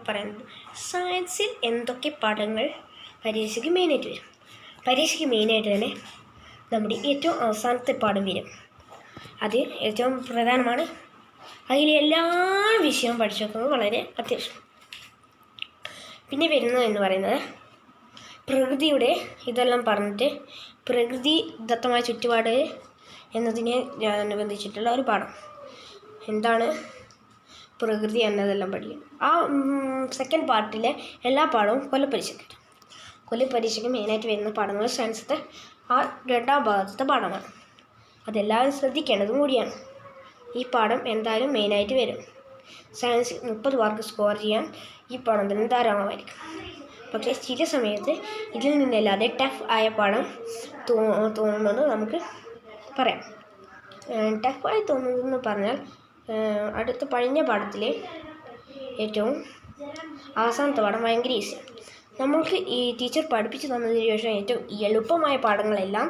പറയുന്നത് സയൻസിൽ എന്തൊക്കെ പാഠങ്ങൾ പരീക്ഷയ്ക്ക് മെയിനായിട്ട് വരും. പരീക്ഷയ്ക്ക് മെയിനായിട്ട് തന്നെ നമ്മുടെ ഏറ്റവും അവസാനത്തെ പാഠം വരും. അത് ഏറ്റവും പ്രധാനമാണ്. അതിൽ എല്ലാ വിഷയവും പഠിച്ചു വെക്കുന്നത് വളരെ അത്യാവശ്യം. പിന്നെ വരുന്നത് എന്ന് പറയുന്നത് പ്രകൃതിയുടെ ഇതെല്ലാം പറഞ്ഞിട്ട് പ്രകൃതി ദത്തമായ ചുറ്റുപാട് എന്നതിനെ അനുബന്ധിച്ചിട്ടുള്ള ഒരു പാഠം. എന്താണ് പ്രകൃതി എന്നതെല്ലാം പഠിക്കും. ആ സെക്കൻഡ് പാർട്ടിലെ എല്ലാ പാഠവും കൊല്ലപ്പരീക്ഷയ്ക്ക്. കൊല്ലപ്പരീക്ഷയ്ക്ക് മെയിനായിട്ട് വരുന്ന പാഠങ്ങൾ സയൻസത്തെ ആ രണ്ടാം ഭാഗത്തെ പാഠമാണ്. അതെല്ലാവരും ശ്രദ്ധിക്കേണ്ടതും കൂടിയാണ്. ഈ പാഠം എന്തായാലും മെയിനായിട്ട് വരും. സയൻസ് 30 മാർക്ക് സ്കോർ ചെയ്യാൻ ഈ പാഠം തന്നെ ധാരാളമായിരിക്കും. പക്ഷേ ചില സമയത്ത് ഇതിൽ നിന്നല്ലാതെ ടഫ് ആയ പാഠം തോന്നുന്നത് നമുക്ക് പറയാം. ടഫായി തോന്നുന്നതെന്ന് പറഞ്ഞാൽ അടുത്ത കഴിഞ്ഞ പാഠത്തിൽ ഏറ്റവും അവസാനത്തെ പാഠം ഭയങ്കര ഈസി. നമ്മൾക്ക് ഈ ടീച്ചർ പഠിപ്പിച്ചു തന്നതിന് ശേഷം ഏറ്റവും എളുപ്പമായ പാഠങ്ങളെല്ലാം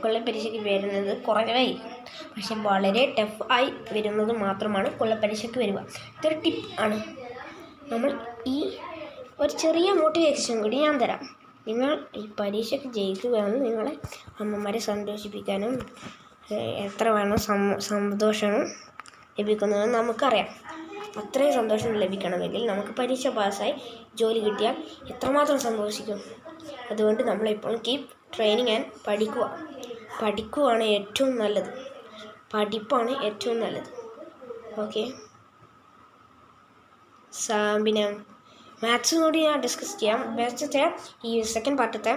കൊല്ലപ്പരീക്ഷയ്ക്ക് വരുന്നത് കുറവായിരിക്കും. പക്ഷെ വളരെ ടഫ് ആയി വരുന്നത് മാത്രമാണ് കൊല്ലപ്പരീക്ഷയ്ക്ക് വരിക. ഇതൊരു ടിപ്പ് ആണ്. നമ്മൾ ഈ ഒരു ചെറിയ മോട്ടിവേഷൻ കൂടി ഞാൻ തരാം. നിങ്ങൾ ഈ പരീക്ഷയ്ക്ക് ജയിച്ചു വേണം നിങ്ങളെ അമ്മമാരെ സന്തോഷിപ്പിക്കാനും എത്ര വേണം സന്തോഷവും ലഭിക്കുന്നതെന്ന് നമുക്കറിയാം. അത്രയും സന്തോഷം ലഭിക്കണമെങ്കിൽ നമുക്ക് പരീക്ഷ പാസ്സായി ജോലി കിട്ടിയാൽ എത്രമാത്രം സന്തോഷിക്കും. അതുകൊണ്ട് നമ്മളെപ്പോൾ കീപ് ട്രെയിനിങ് ആൻഡ് പഠിക്കുകയാണ് ഏറ്റവും നല്ലത്. പഠിപ്പാണ് ഏറ്റവും നല്ലത്. ഓക്കെ, പിന്നെ മാത്സും കൂടി ഞാൻ ഡിസ്കസ് ചെയ്യാം. മാത്സത്തെ ഈ സെക്കൻഡ് പാർട്ടത്തെ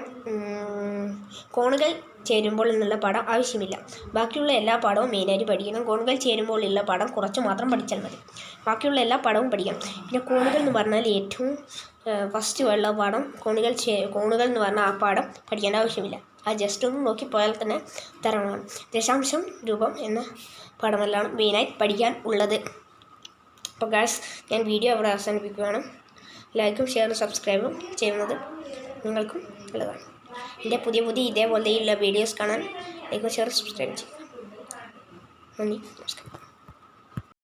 കോണുകൾ ചേരുമ്പോൾ എന്നുള്ള പാഠം ആവശ്യമില്ല. ബാക്കിയുള്ള എല്ലാ പാഠവും മെയിനായിട്ട് പഠിക്കണം. കോണുകൾ ചേരുമ്പോൾ ഉള്ള പാഠം കുറച്ച് മാത്രം പഠിച്ചാൽ മതി. ബാക്കിയുള്ള എല്ലാ പാഠവും പഠിക്കാം. പിന്നെ കോണുകൾ എന്ന് പറഞ്ഞാൽ ഏറ്റവും ഫസ്റ്റ് ഉള്ള പാഠം കോണുകൾ എന്ന് പറഞ്ഞാൽ ആ പാഠം പഠിക്കേണ്ട ആവശ്യമില്ല. ആ ജസ്റ്റ് ഒന്ന് നോക്കിപ്പോയാൽ തന്നെ തരമാണ്. ദശാംശം രൂപം എന്ന പാഠമെല്ലാം മെയിനായിട്ട് പഠിക്കാൻ ഉള്ളത്. അപ്പോൾ ഗായ്സ്, ഞാൻ വീഡിയോ അവിടെ അവസാനിപ്പിക്കുകയാണ്. ലൈക്കും ഷെയറും സബ്സ്ക്രൈബും ചെയ്യുന്നത് നിങ്ങൾക്കും നല്ലതാണ്. എൻ്റെ പുതിയ ഇതേപോലെയുള്ള വീഡിയോസ് കാണാൻ ലൈക്കും ഷെയറും സബ്സ്ക്രൈബ് ചെയ്യുക. നന്ദി, നമസ്കാരം.